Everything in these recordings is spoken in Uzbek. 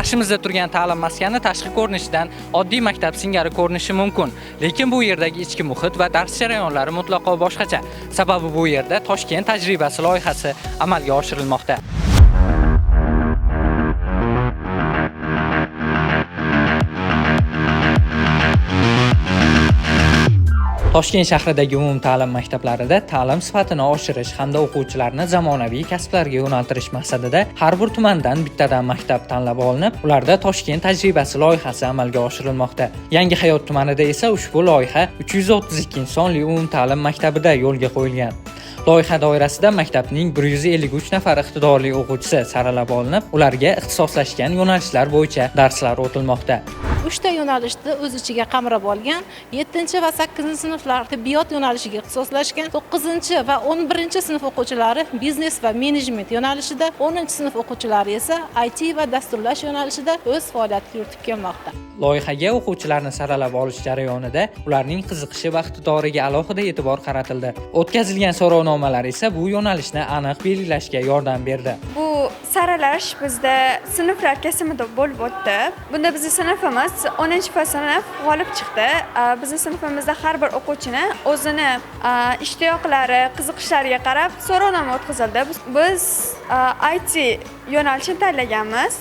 Qarshimizda turgan ta'lim maskani tashqi ko'rinishidan oddiy maktab singari ko'rinishi mumkin, lekin bu yerdagi ichki muhit va dars jarayonlari mutlaqo boshqacha. Sababi bu yerda Toshkent tajribasi loyihasi amalga oshirilmoqda. Toshkent shahridagi umumta'lim maktablarida ta'lim sifatini oshirish hamda o'quvchilarni zamonaviy kasblarga yo'naltirish maqsadida har bir tumandan bittadan maktab tanlab olinib, ularda Toshkent tajribasi loyihasi amalga oshirilmoqda. Yangi Hayot tumanida esa ushbu loyiha 332 sonli umumta'lim maktabida yo'lga qo'yilgan. Loyiha doirasida maktabning 153 nafar iqtidorli o'quvchisi saralab olinib, ularga ixtisoslashgan yo'nalishlar bo'yicha darslar o'tilmoqda. 3 ta yo'nalishni o'z ichiga qamrab olgan. 7 va 8 sinflar tibbiyot yo'nalishiga ixtisoslashgan. 9 va 11 sinf o'quvchilari biznes va menejment yo'nalishida, 10-sinf o'quvchilari esa IT va dasturlash yo'nalishida o'z faoliyatini yuritib kelmoqda. Loyihaga o'quvchilarni saralab olish jarayonida ularning qiziqishi va iqtidoriga alohida e'tibor qaratildi. O'tkazilgan so'rovnomalar esa bu yo'nalishni aniq belgilashga yordam berdi. Bu saralash bizda sinflar kesimida bo'lib o'tdi. Bunda bizning sinfimiz 10-sinf g'olib chiqdi. Bizning sinfimizda har bir o'quvchini o'zini ishtiyoqlari, qiziqishlariga qarab so'rovnoma o'tkazildi. Biz IT yo'nalishini tanlaganmiz.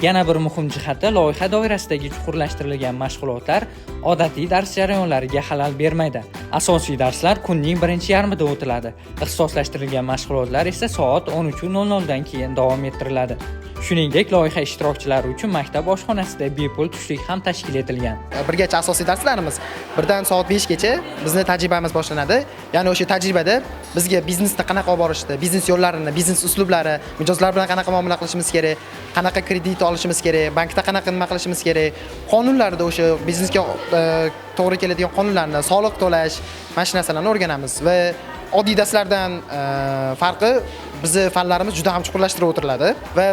Yana bir muhim jihati, loyiha doirasidagi chuqurlashtirilgan mashg'ulotlar odatiy dars jarayonlariga xalal bermaydi. Asosiy darslar kunning birinchi yarmida o'tiladi. Ixtisoslashtirilgan mashg'ulotlar esa soat 13:00 dan keyin davom ettiriladi. Shuningdek, loyiha ishtirokchilari uchun maktab oshxonasida bepul tushlik ham tashkil etilgan. Birgacha asosiy darslarimiz 1 dan soat 5 gacha bizning tajribamiz boshlanadi. Ya'ni o'sha tajribada bizga biznesda qanaqa olib borishdi, biznes yo'llarini, biznes uslublari, mijozlar bilan qanaqa muomala qilishimiz kerak, qanaqa kredit olishimiz kerak, bankda qanaqa nima qilishimiz kerak, qonunlarda o'sha biznesga to'g'ri keladigan qonunlarni, soliq to'lash, mana shu narsalarni o'rganamiz va oddiy darslardan farqi bizning fanlarimiz juda ham chuqurlashtirib o'tiriladi va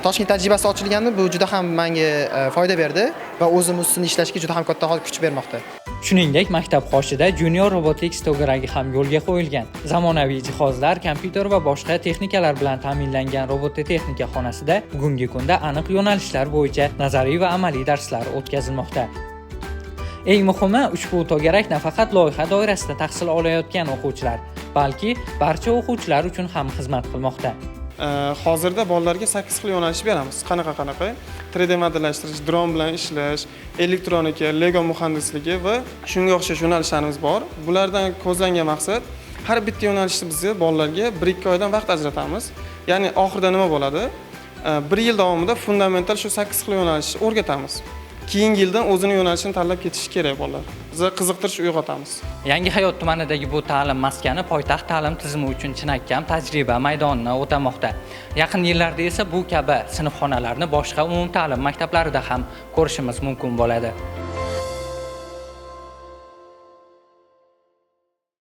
Toshkent tajribasi ochilganda bu juda ham menga foyda berdi va o'zim ustini ishlashga juda ham katta kuch bermoqda. Shuningdek, maktab qoshida Junior Robotics to'garagi ham yo'lga qo'yilgan. Zamonaviy jihozlar, kompyuter va boshqa texnikalar bilan ta'minlangan robototexnika xonasida bugungi kunda aniq yo'nalishlar bo'yicha nazariy va amaliy darslar o'tkazilmoqda. Eng muhimi, ushbu to'garak nafaqat loyiha doirasida tahsil olayotgan o'quvchilar, balki barcha o'quvchilar uchun ham xizmat qilmoqda. Hozirda bolalarga 8 xil yo'nalish beramiz. Qanaqa? 3D modellashtirish, dron bilan ishlash, elektronika, Lego muhandisligi va shunga o'xshash yo'nalishlarimiz bor. Bulardan ko'zlangan maqsad har bitta yo'nalishni bizga bolalarga 1-2 oydan vaqt ajratamiz. Ya'ni oxirida nima bo'ladi? 1 yil davomida fundamental shu 8 xil yo'nalishni o'rgatamiz. Keyingi yildan o'zini yo'nalishini tanlab ketishi kerak bolalar. Biz qiziqtirish uyg'otamiz. Yangi Hayot tumanidagi bu ta'lim maskani poytaxt ta'lim tizimi uchun chinakam tajriba maydonini o'tamoqda. Yaqin yillarda esa bu kabi sinfxonalarni boshqa umumta'lim maktablarida ham ko'rishimiz mumkin bo'ladi.